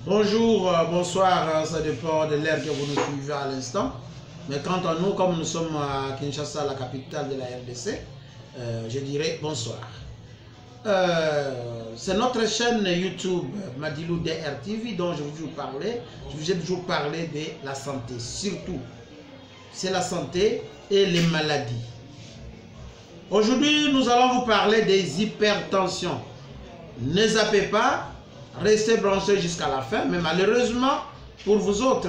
Bonjour, bonsoir, ça dépend de l'heure que vous nous suivez à l'instant. Mais quant à nous, comme nous sommes à Kinshasa, la capitale de la RDC, je dirais bonsoir. C'est notre chaîne YouTube Madilou DRTV dont je vous parlais. Je vous ai toujours parlé de la santé, surtout. C'est la santé et les maladies. Aujourd'hui, nous allons vous parler des hypertensions. Ne zappez pas, restez branchés jusqu'à la fin, mais malheureusement, pour vous autres,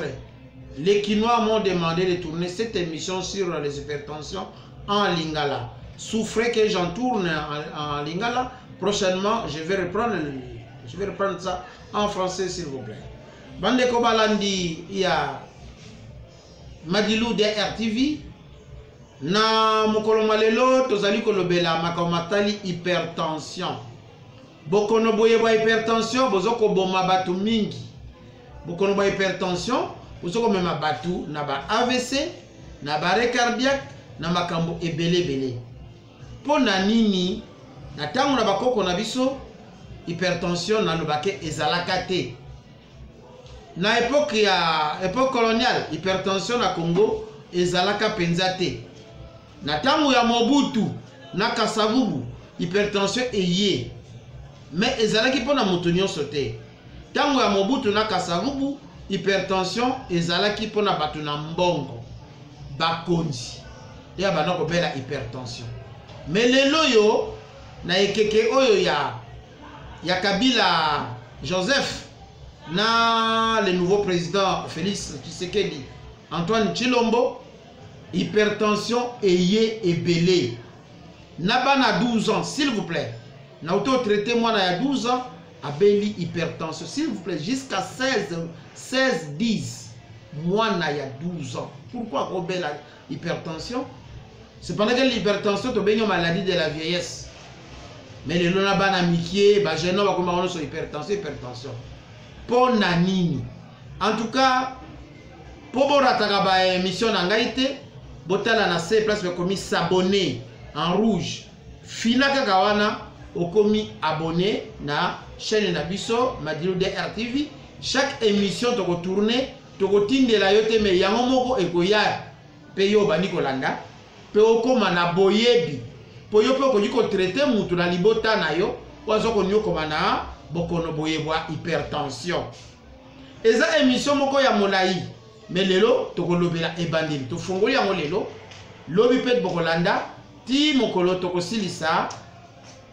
les Quinois m'ont demandé de tourner cette émission sur les hypertensions en lingala. Souffrez que j'en tourne en lingala. Prochainement, je vais reprendre ça en français, s'il vous plaît. Bande Kobalandi, il y a Madilou DRTV. Na mokolo malelo tozali kolobela makamatali hypertension. Bokono boyeba hypertension bozoko boma batu mingi. Bokono boyeba hypertension bozoko mema batu na ba AVC, na ba arrêt cardiaque, na makambo ebele. Pona nini na tango na bakoko na biso hypertension na lobake ezalaka te. Na époque coloniale hypertension na Congo ezalaka penza te. Na tango ya Mobutu na Kasavubu hypertension eye. Mais ezalaki pona moto nyonso te. Tango ya Mobutu na Kasavubu hypertension ezalaki pona batu na mbongo bakonzi. Ya bana ko bela hypertension. Mais lelo yo na ekeke oyo ya Kabila Joseph na le nouveau président Félix Tshisekedi Antoine Tshilombo hypertension eye ebele. Na bana 12 ans s'il vous plaît. Na auto traité moi na 12 ans abeli hypertension s'il vous plaît jusqu'à 16 10 moi na ya 12 ans. Pourquoi on bela hypertension? C'est pendant que l'hypertension to benyo maladie de la vieillesse. Mais le lona bana mikie ba jeune ba koma sur hypertension. Pona nini? En tout cas pour borataka ba émission na ngaite botala na C place be komi s'abonner en rouge. Fina kaka wana okomi abonné na chaîne na biso Madilou DRTV. Chaque émission to ko tourner to ko tindela yote me yango moko ekoya pe yo bani kolanda pe okoma na boyebi po yo pe ko traiter mutu na libota na yo wazo ko nyoko mana bokono boyebwa hypertension. Eza émission moko ya molai mais lelo to ko lobela ebandeli to fongoli yango lelo lobi pe bokolanda ti mokolo to ko silisa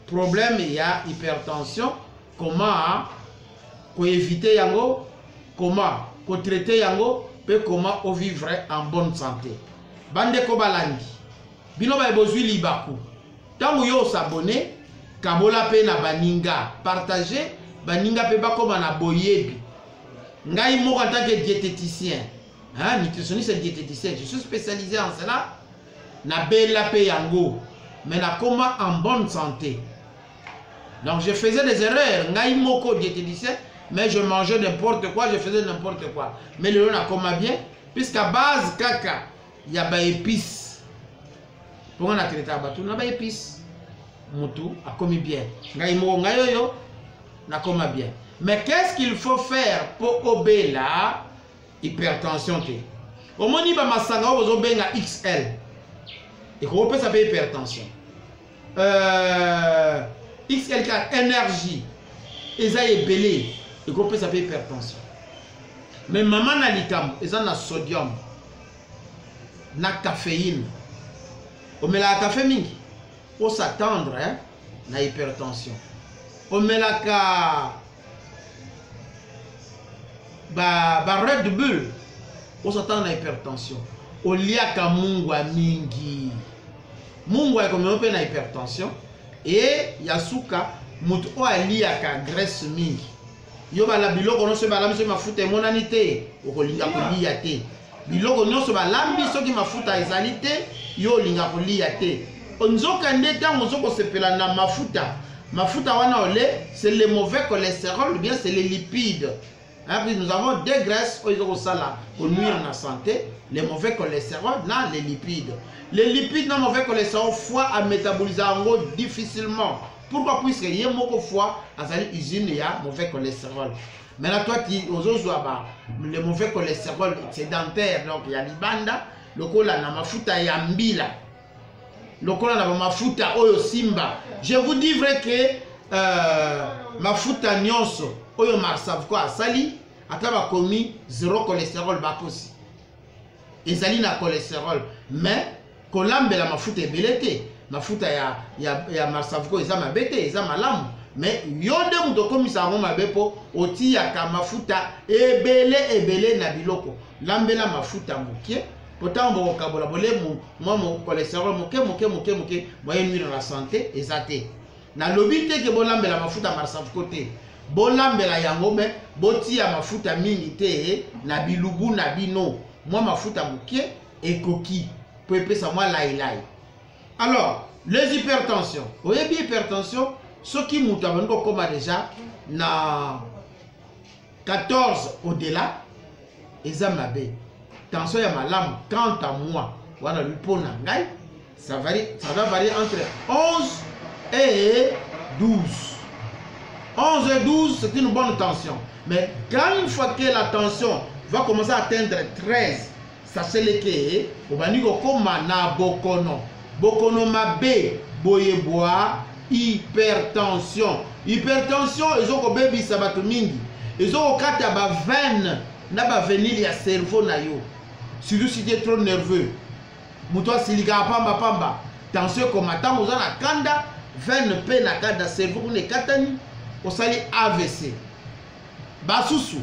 problème ya hypertension, comment ko éviter yango, comment ko traiter yango, pe comment on vivre en bonne santé. Bande ko balandi. Bino ba bozwi libaku. Tango yo s'abonner, kabola pe na baninga, partager, baninga pe ba koma na boyebi. Ngai moko en tant que diététicien, hein, nutritionniste et diététicien, je suis spécialisé en cela. Na bela pe yango, mais na koma en bonne santé. Donc je faisais des erreurs, ngai moko diététicien, mais je mangeais n'importe quoi, je faisais n'importe quoi. Mais le na koma bien, puisqu'à base kaka, il y a ba épices. Pour on a traité à batu, na ba épices. Mutu a commis bien. Ngai moko ngai yo na koma bien. Mais qu'est-ce qu'il faut faire pour obéir la hypertension te? Au moni ba masanga ozo benga XL. Et qu'on peut s'appeler hypertension. XL4 énergie eza ebele et qu'on peut s'appeler hypertension. Mais maman na likam eza na sodium na caféine. On met la café mingi pour s'attendre hein na hypertension. On met la Red Bull pour s'attendre na hypertension. On liaka mungwa mingi. Mungwa comme on peut na hypertension. Et yasuka mutu o aliaka graisse mingi. Yo bala biloko no se bala miso mafuta e monanité okolinga kolia te. Biloko nyonso balambi soki mafuta ezali te yo linga kolia te. Onzoka ndeta mozoko sepela na mafuta. Mafuta wana ole c'est le mauvais cholestérol ou bien c'est les lipides. Hein, puis nous avons deux graisses pour nuire à la santé, les mauvais cholestérol, non, les lipides. Les lipides, non, mauvais cholestérol, foie à métaboliser en gros difficilement. Pourquoi? Puisque il y a beaucoup de foie, à une usine, il y a mauvais cholestérol. Maintenant, toi, tu as le mauvais cholestérol sédentaire, donc il y a l'ibanda, le cola na mafuta yambila, le cola na mafuta oyo simba. Je vous dis vrai que mafuta nyonso oyo Marsavuko asali, ataba komi zéro cholestérol bakosi. Ezali na cholestérol, mais kolambela mafuta ebelete, mafuta ya Marsavuko eza mabete, eza malamu. Mais yonde muto komisa ngo mabepo oti ya mafuta ebele na biloko lambela mafuta mukie pourtant bo kabola bolemu moi mon cholestérol muke moyen nuire dans la santé ezate na lobite ke bolambela mafuta Marsavuko te bolambela yango me boti ya mafuta mingi te na bilubu na bino moi mafuta mukie ekoki po epesa moi lailai. Alors les hypertensions, oyebi hypertension ce qui m'a comme déjà na 14 au-delà, ils ont mabé. Tension ya malam 30 à mois, voilà le pona ngai, ça va varier entre 11 et 12. 11 et 12, c'est une bonne tension. Mais quand une fois que la tension va commencer à atteindre 13, sachez que au baniko comme na bokono. Bokono mabé boyeboa. Hypertension. Hypertension, ils ont baby sabato mingi. Ils ont kata ba veine na ba venir ya cerveau na yo. Surtout si tu es trop nerveux. Muto silika pamba. Tension comme attend aux na kanda veine pe na kanda cerveau ko ne katani osali AVC. Basusu.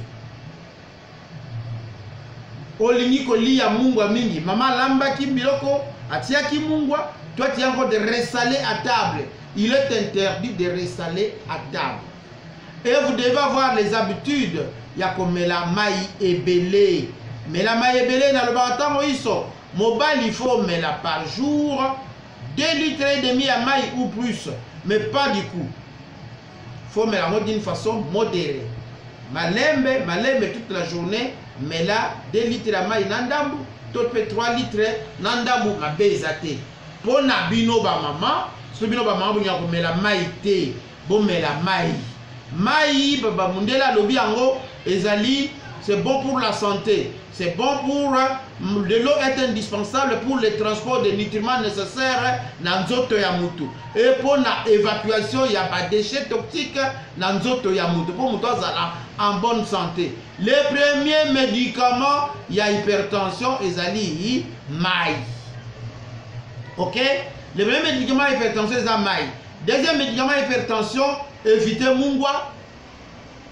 Olingi ko liya mungwa mingi. Mama lamba ki biloko atia ki mungwa. Toi tu as encore de ressaler à table. Il est interdit de ressaler à table. Et vous devez avoir les habitudes. Il y a comme la maille ebele. Mais la maille ebele dans le bâtiment iso. Mobile il faut mais la par jour 2 litres et demi à maille ou plus. Mais pas du coup. Il faut mais la mode d'une façon modérée. Malembe toute la journée. Mais là 2 litres à maille nandambu. Tout peut 3 litres nandambu ma bezate. Pour nabino ba maman. Si vous avez la maïté, bon mais la maï. Maï, baba mundela lobi ango, ezali, c'est bon pour la santé. C'est bon pour de l'eau est indispensable pour le transport des nutriments nécessaires dans nzoto ya mutu. Et pour la évacuation, il y a pas déchets toxiques dans nzoto ya mutu. Pour mutu azala en bonne santé. Les premiers médicaments, il y a hypertension, ezali maï. OK? Le premier médicament hypertension, c'est la maille. Deuxième médicament hypertension, évitez mungwa,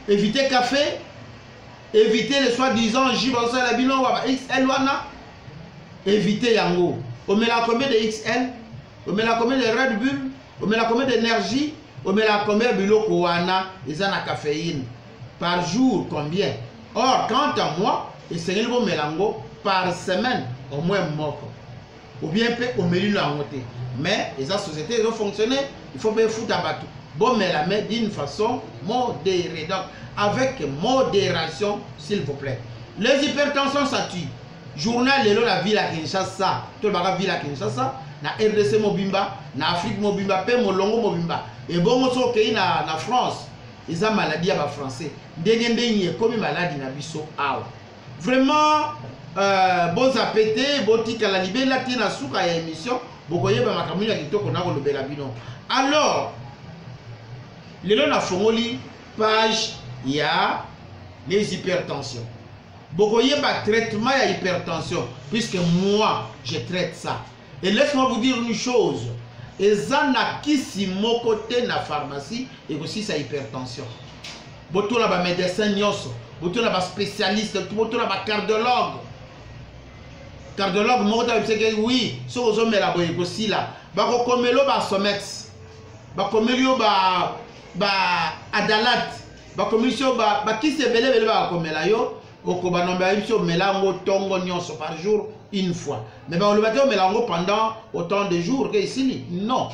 évitez café, évitez les soi-disant jibonsa la bino waba XL wana, évitez yango. On met la combien de XL, on met la combien de Red Bull, on met la combien d'énergie, on met la combien de biloko wana, ils ont la caféine. Par jour, combien? Or, quant à moi, essayez le mélango par semaine, au moins moko. Ou bien au milieu de la montée. Mais les sociétés ont fonctionné, il faut bien foutre à battre. Bon, mais la mettre d'une façon modérée. Donc, avec modération, s'il vous plaît. Les hypertensions, ça tue. Journal, la ville à Kinshasa, tout le monde ville à Kinshasa, na RDC Mobimba, na Afrique Mobimba, pe Molongo Mobimba. Et bon, on s'est na France, ils ont maladie à la français. Dégende comme maladie na biso awa. Vraiment, bon appétit, bon tika la libé, la tina souka ya émission. Alors, les gens ont page, il y a les hypertensions. Beaucoup de traitement à hypertension, puisque moi, je traite ça. Et laisse-moi vous dire une chose. Et ça n'a qu'ici mon côté dans la pharmacie, et aussi sa hypertension. Beaucoup de médecins, beaucoup de spécialistes, beaucoup de cardiologues. Cardiologue, moi, je sais oui, si vous avez la bonne aussi là, bako komelo ba somex, bako komelo ba adalat, bako komelo ba qui se belé ba komela yo, oko ba nomba biso melango tongo nyonso par jour une fois. Mais ba le bateau melango pendant autant de jours que ici non.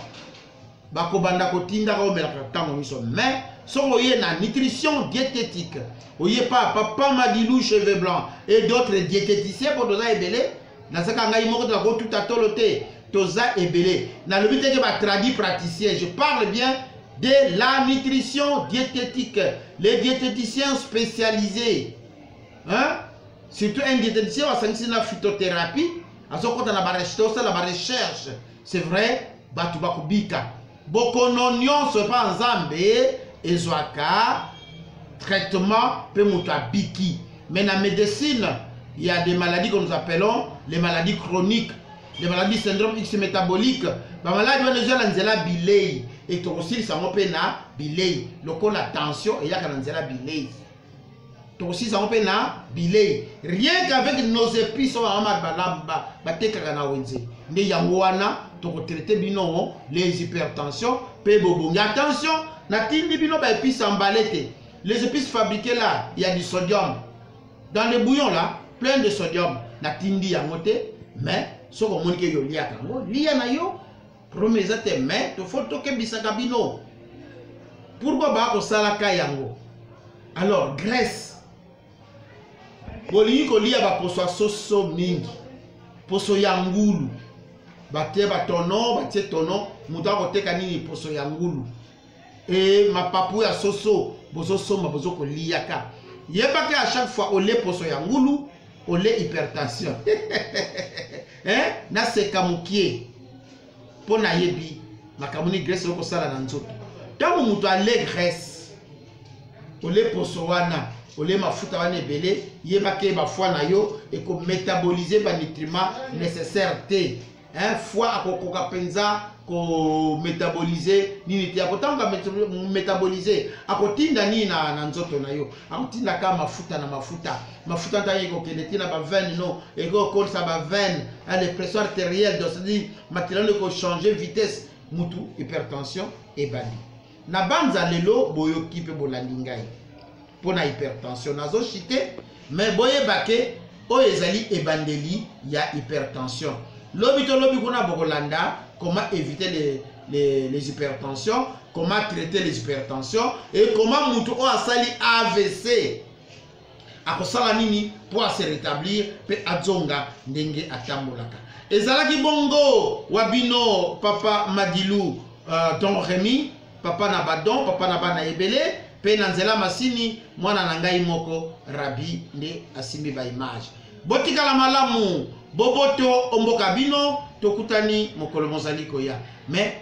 Bako banda ko tinda ko melaka tango nyonso. Mais so yé na nutrition diététique, oyé pas papa Madilou cheveux blancs et d'autres diététiciens pour dosa ebelé. Dans ce cas, il y a tout à toloté, toza ebele. Dans le but que ma traduit praticien, je parle bien de la nutrition diététique. Les diététiciens spécialisés, hein? Surtout un diététicien qui a une phytothérapie, à ce côté, la recherche, c'est vrai, Batubakubika. Beaucoup d'oignons se pas en Zambé, et Zoaka, traitement, peut biki. Mais dans la médecine, il y a des maladies que nous appelons les maladies chroniques, les maladies syndrome X métabolique. Les maladies qui ont bilei et aussi ça m'appelle na bilei. Le coup la tension et il y a quand bilei. Aussi ça m'appelle na bilei. Rien qu'avec nos épices on va balamba bateka kana wenze. Ne yangoana to traiter bino les hypertensions, pe bobongi. Attention, na tindi bino ba épices emballées. Les épices fabriquées là, il y a du sodium. Dans les bouillons là, plein de sodium. Na tindi yangote, mais ce qu'on montre que yo lia kango, lia na yo. Promesa te mais to photo ke bisaka bino. Pourquoi ba ko salaka yango? Alors graisse. Bolingi ko lia ba poso soso mingi. Poso yangulu. Bate ba tono, bate tono, muta ko teka nini poso yangulu. Et ma papou ya soso, bozo soma bozo ko liaka. Yeba ke à chaque fois au lait poso yangulu, au lait hypertension. Hein? Na se kamukie. Pour na yebi, makamuni graisse ko sala na nzoto. Tango mutu ale graisse, ole poso wana, ole mafuta wana ebele, yeba ke ba foie na yo et ko métaboliser ba nutriments nécessaires te. Hein, foie akokoka penza ko métaboliser nini te akotanga métaboliser akotinda ni na nzoto na yo akotinda ka mafuta na mafuta ntango ko keleti na ba veine no eko ko sa ba veine à la pression artérielle donc c'est-à-dire matériel ko changer vitesse mutu hypertension et bandi na banza lelo boyoki pe bolandingai pona hypertension nazo chité mais boye baké o ezali ebandeli ya hypertension lobi kuna bokolanda comment éviter les hypertensions, comment traiter les hypertensions et comment mutu o asali AVC akosala nini pour se rétablir pe adzonga ndenge atambolaka ezalaki bongo wabino papa Madilu Don Rémy papa na badon papa na bana ebele pe na nzela masini mwana na ngai moko Rabi nde asimbi ba image botikala malamu boboto omboka bino tokutani mokolo mozali koya mais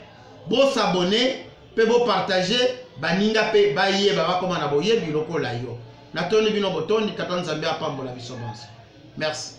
bo s'abonner pe bo partager baninga pe bayeba bakoma na boyebi lokola yo natoni bino botoni katanzambe apambola biso bonse merci.